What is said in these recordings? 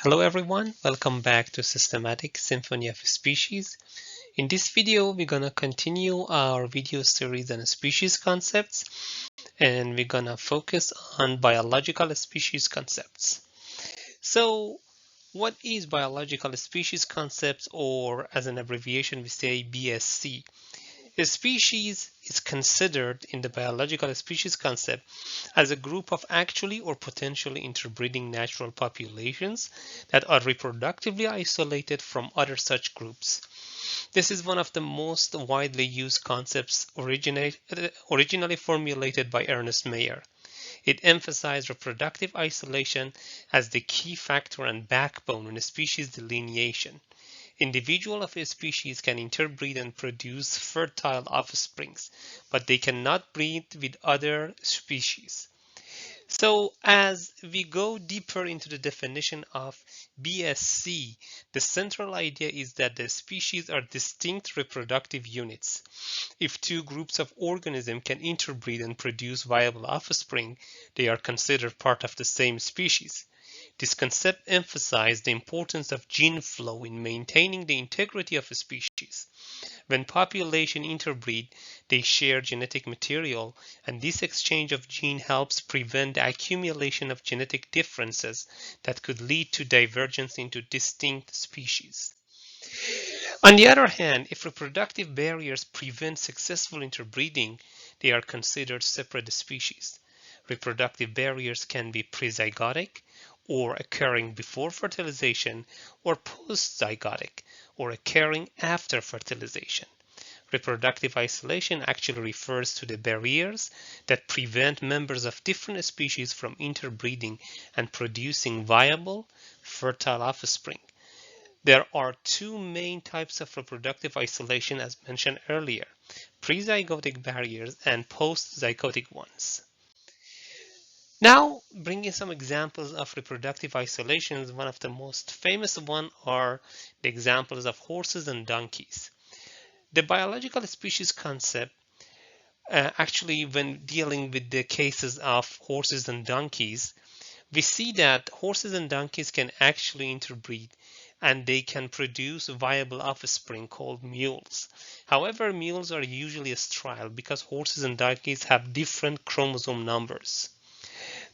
Hello everyone, welcome back to Systematic Symphony of Species. In this video, we're gonna continue our video series on species concepts, and we're gonna focus on biological species concepts. So, what is biological species concepts, or as an abbreviation, we say BSC? A species is considered in the biological species concept as a group of actually or potentially interbreeding natural populations that are reproductively isolated from other such groups. This is one of the most widely used concepts originally formulated by Ernest Mayr. It emphasized reproductive isolation as the key factor and backbone in species delineation. Individuals of a species can interbreed and produce fertile offsprings, but they cannot breed with other species. So as we go deeper into the definition of BSC, the central idea is that the species are distinct reproductive units. If two groups of organisms can interbreed and produce viable offspring, they are considered part of the same species. This concept emphasized the importance of gene flow in maintaining the integrity of a species. When populations interbreed, they share genetic material, and this exchange of genes helps prevent the accumulation of genetic differences that could lead to divergence into distinct species. On the other hand, if reproductive barriers prevent successful interbreeding, they are considered separate species. Reproductive barriers can be prezygotic, or occurring before fertilization, or postzygotic, or occurring after fertilization. Reproductive isolation actually refers to the barriers that prevent members of different species from interbreeding and producing viable, fertile offspring. There are two main types of reproductive isolation as mentioned earlier: prezygotic barriers and postzygotic ones. Now, bringing some examples of reproductive isolations, one of the most famous ones are the examples of horses and donkeys. The biological species concept, actually, when dealing with the cases of horses and donkeys, we see that horses and donkeys can actually interbreed and they can produce viable offspring called mules. However, mules are usually sterile because horses and donkeys have different chromosome numbers.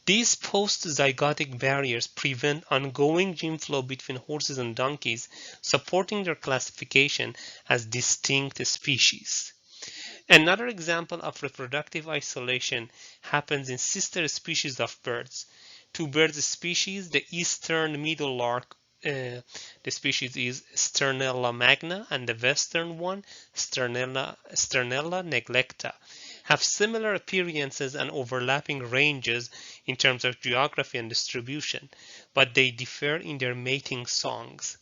These post-zygotic barriers prevent ongoing gene flow between horses and donkeys, supporting their classification as distinct species. Another example of reproductive isolation happens in sister species of birds. Two bird species, the eastern meadowlark, the species is Sternella magna, and the western one, Sternella neglecta, have similar appearances and overlapping ranges in terms of geography and distribution, but they differ in their mating songs.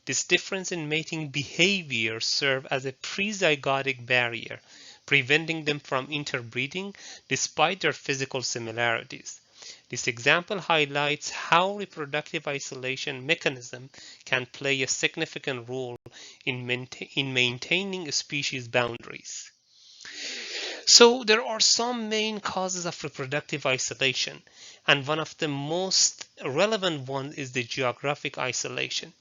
This difference in mating behavior serves as a prezygotic barrier, preventing them from interbreeding despite their physical similarities. This example highlights how reproductive isolation mechanism can play a significant role in maintaining species boundaries. So there are some main causes of reproductive isolation, and one of the most relevant ones is the geographic isolation.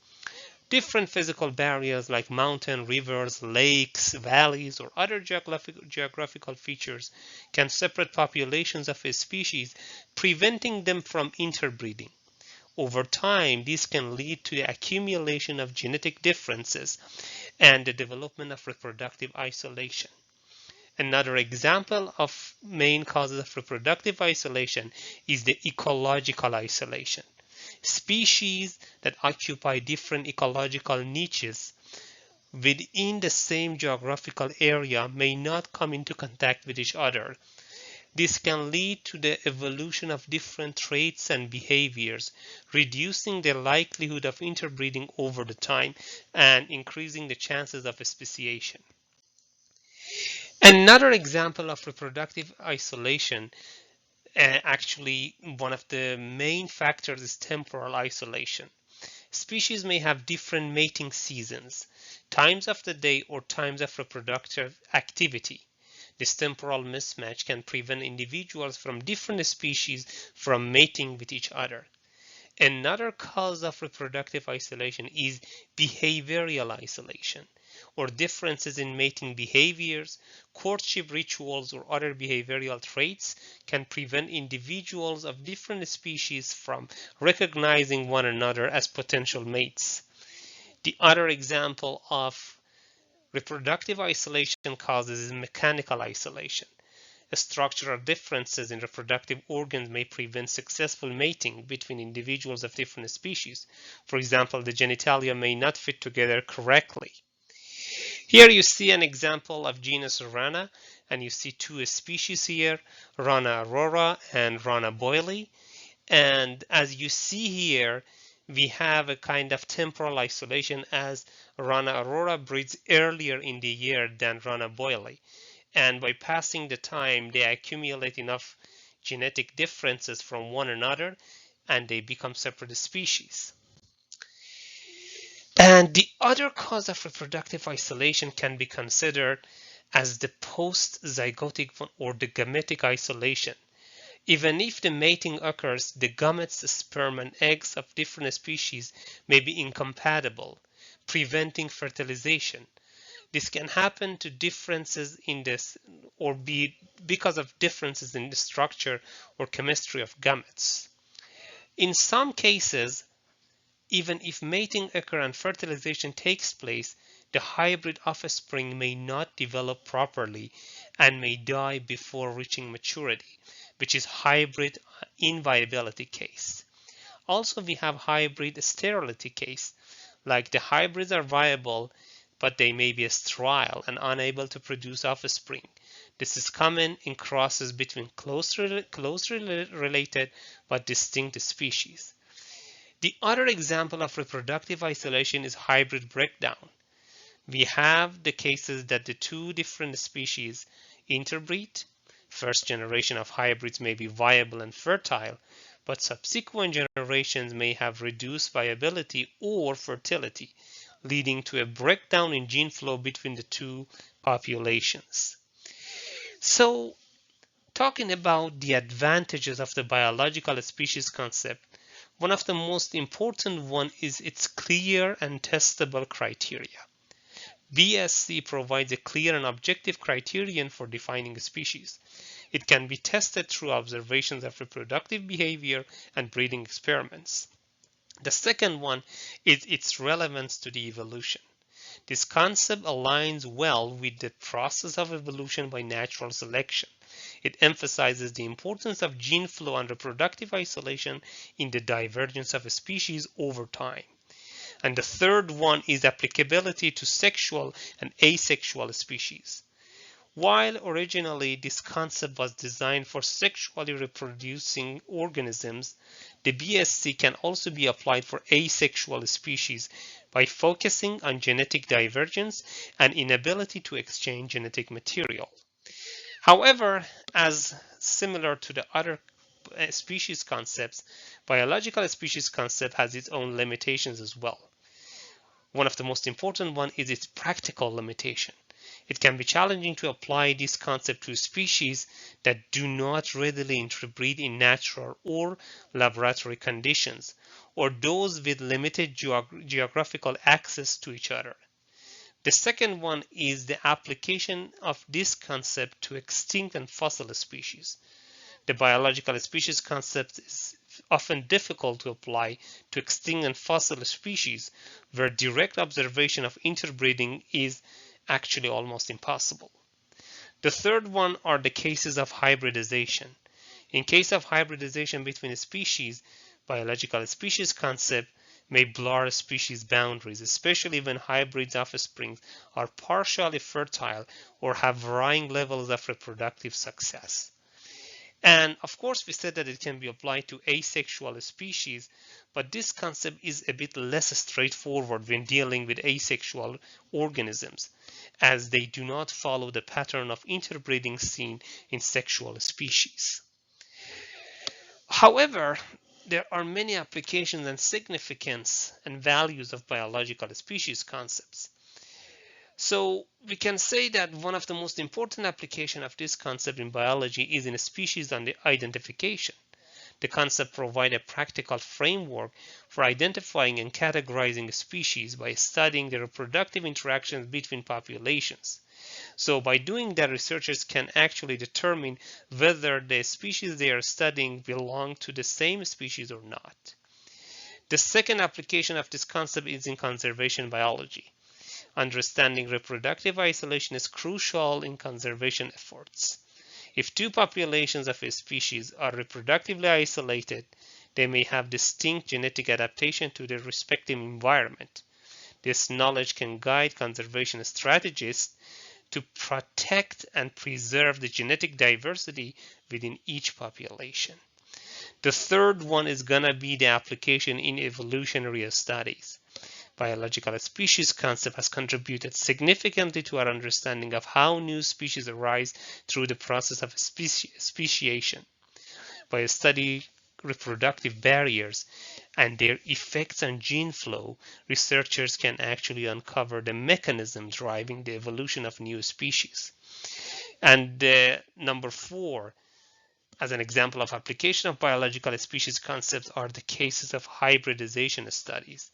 Different physical barriers like mountain, rivers, lakes, valleys, or other geographical features can separate populations of a species, preventing them from interbreeding. Over time, this can lead to the accumulation of genetic differences and the development of reproductive isolation. Another example of main causes of reproductive isolation is the ecological isolation. Species that occupy different ecological niches within the same geographical area may not come into contact with each other. This can lead to the evolution of different traits and behaviors, reducing the likelihood of interbreeding over the time and increasing the chances of speciation. Another example of reproductive isolation, actually one of the main factors, is temporal isolation. Species may have different mating seasons, times of the day, or times of reproductive activity. This temporal mismatch can prevent individuals from different species from mating with each other. Another cause of reproductive isolation is behavioral isolation, or differences in mating behaviors, courtship rituals, or other behavioral traits can prevent individuals of different species from recognizing one another as potential mates. The other example of reproductive isolation causes is mechanical isolation. Structural differences in reproductive organs may prevent successful mating between individuals of different species. For example, the genitalia may not fit together correctly. Here you see an example of genus Rana, and you see two species here, Rana aurora and Rana boylii. And as you see here, we have a kind of temporal isolation as Rana aurora breeds earlier in the year than Rana boylii. And by passing the time, they accumulate enough genetic differences from one another and they become separate species. And the other cause of reproductive isolation can be considered as the post-zygotic or the gametic isolation. Even if the mating occurs, the gametes, sperm, and eggs of different species may be incompatible, preventing fertilization. This can happen to differences in this or be because of differences in the structure or chemistry of gametes. In some cases, even if mating occurs and fertilization takes place, the hybrid offspring may not develop properly and may die before reaching maturity, which is hybrid inviability case. Also, we have hybrid sterility case, like the hybrids are viable, but they may be sterile and unable to produce offspring. This is common in crosses between closely related but distinct species. The other example of reproductive isolation is hybrid breakdown. We have the cases that the two different species interbreed. First generation of hybrids may be viable and fertile, but subsequent generations may have reduced viability or fertility, leading to a breakdown in gene flow between the two populations. So, talking about the advantages of the biological species concept, one of the most important one is its clear and testable criteria. BSC provides a clear and objective criterion for defining a species. It can be tested through observations of reproductive behavior and breeding experiments. The second one is its relevance to the evolution. This concept aligns well with the process of evolution by natural selection. It emphasizes the importance of gene flow and reproductive isolation in the divergence of a species over time. And the third one is applicability to sexual and asexual species. While originally this concept was designed for sexually reproducing organisms, the BSC can also be applied for asexual species by focusing on genetic divergence and inability to exchange genetic material. However, as similar to the other species concepts, biological species concept has its own limitations as well. One of the most important one is its practical limitation. It can be challenging to apply this concept to species that do not readily interbreed in natural or laboratory conditions, or those with limited geographical access to each other. The second one is the application of this concept to extinct and fossil species. The biological species concept is often difficult to apply to extinct and fossil species, where direct observation of interbreeding is actually almost impossible. The third one are the cases of hybridization. In case of hybridization between species, biological species concept may blur species boundaries, especially when hybrids offspring are partially fertile or have varying levels of reproductive success. And of course, we said that it can be applied to asexual species, but this concept is a bit less straightforward when dealing with asexual organisms, as they do not follow the pattern of interbreeding seen in sexual species. However, there are many applications and significance and values of biological species concepts. So we can say that one of the most important applications of this concept in biology is in species identification. The concept provides a practical framework for identifying and categorizing species by studying the reproductive interactions between populations. So by doing that, researchers can actually determine whether the species they are studying belong to the same species or not. The second application of this concept is in conservation biology. Understanding reproductive isolation is crucial in conservation efforts. If two populations of a species are reproductively isolated, they may have distinct genetic adaptation to their respective environment. This knowledge can guide conservation strategists to protect and preserve the genetic diversity within each population. The third one is going to be the application in evolutionary studies. Biological species concept has contributed significantly to our understanding of how new species arise through the process of speciation. By studying reproductive barriers and their effects on gene flow, researchers can actually uncover the mechanism driving the evolution of new species. And number 4, as an example of application of biological species concepts, are the cases of hybridization studies,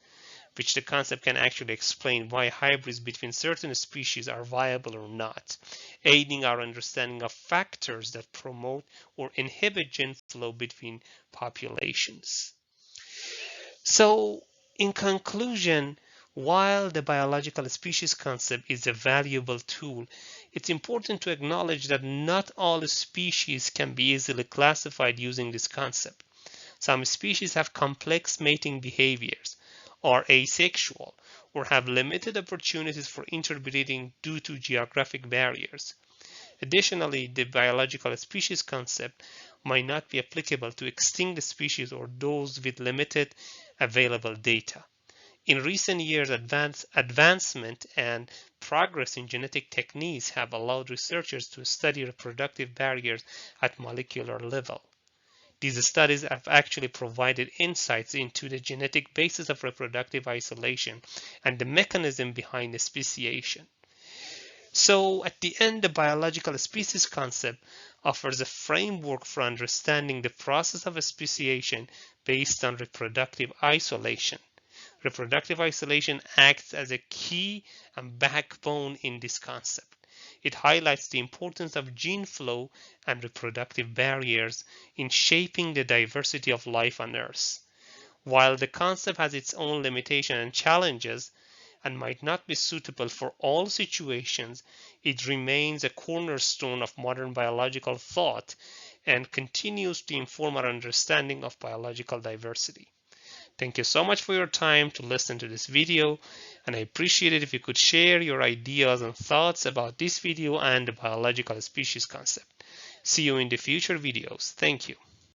which the concept can actually explain why hybrids between certain species are viable or not, aiding our understanding of factors that promote or inhibit gene flow between populations. So, in conclusion, while the biological species concept is a valuable tool, it's important to acknowledge that not all species can be easily classified using this concept. Some species have complex mating behaviors, are asexual, or have limited opportunities for interbreeding due to geographic barriers. Additionally, the biological species concept might not be applicable to extinct species or those with limited available data. In recent years, advancement and progress in genetic techniques have allowed researchers to study reproductive barriers at molecular level. These studies have actually provided insights into the genetic basis of reproductive isolation and the mechanism behind speciation. So at the end, the biological species concept offers a framework for understanding the process of speciation based on reproductive isolation. Reproductive isolation acts as a key and backbone in this concept. It highlights the importance of gene flow and reproductive barriers in shaping the diversity of life on Earth. While the concept has its own limitations and challenges and might not be suitable for all situations, it remains a cornerstone of modern biological thought and continues to inform our understanding of biological diversity. Thank you so much for your time to listen to this video, and I appreciate it if you could share your ideas and thoughts about this video and the biological species concept. See you in the future videos. Thank you.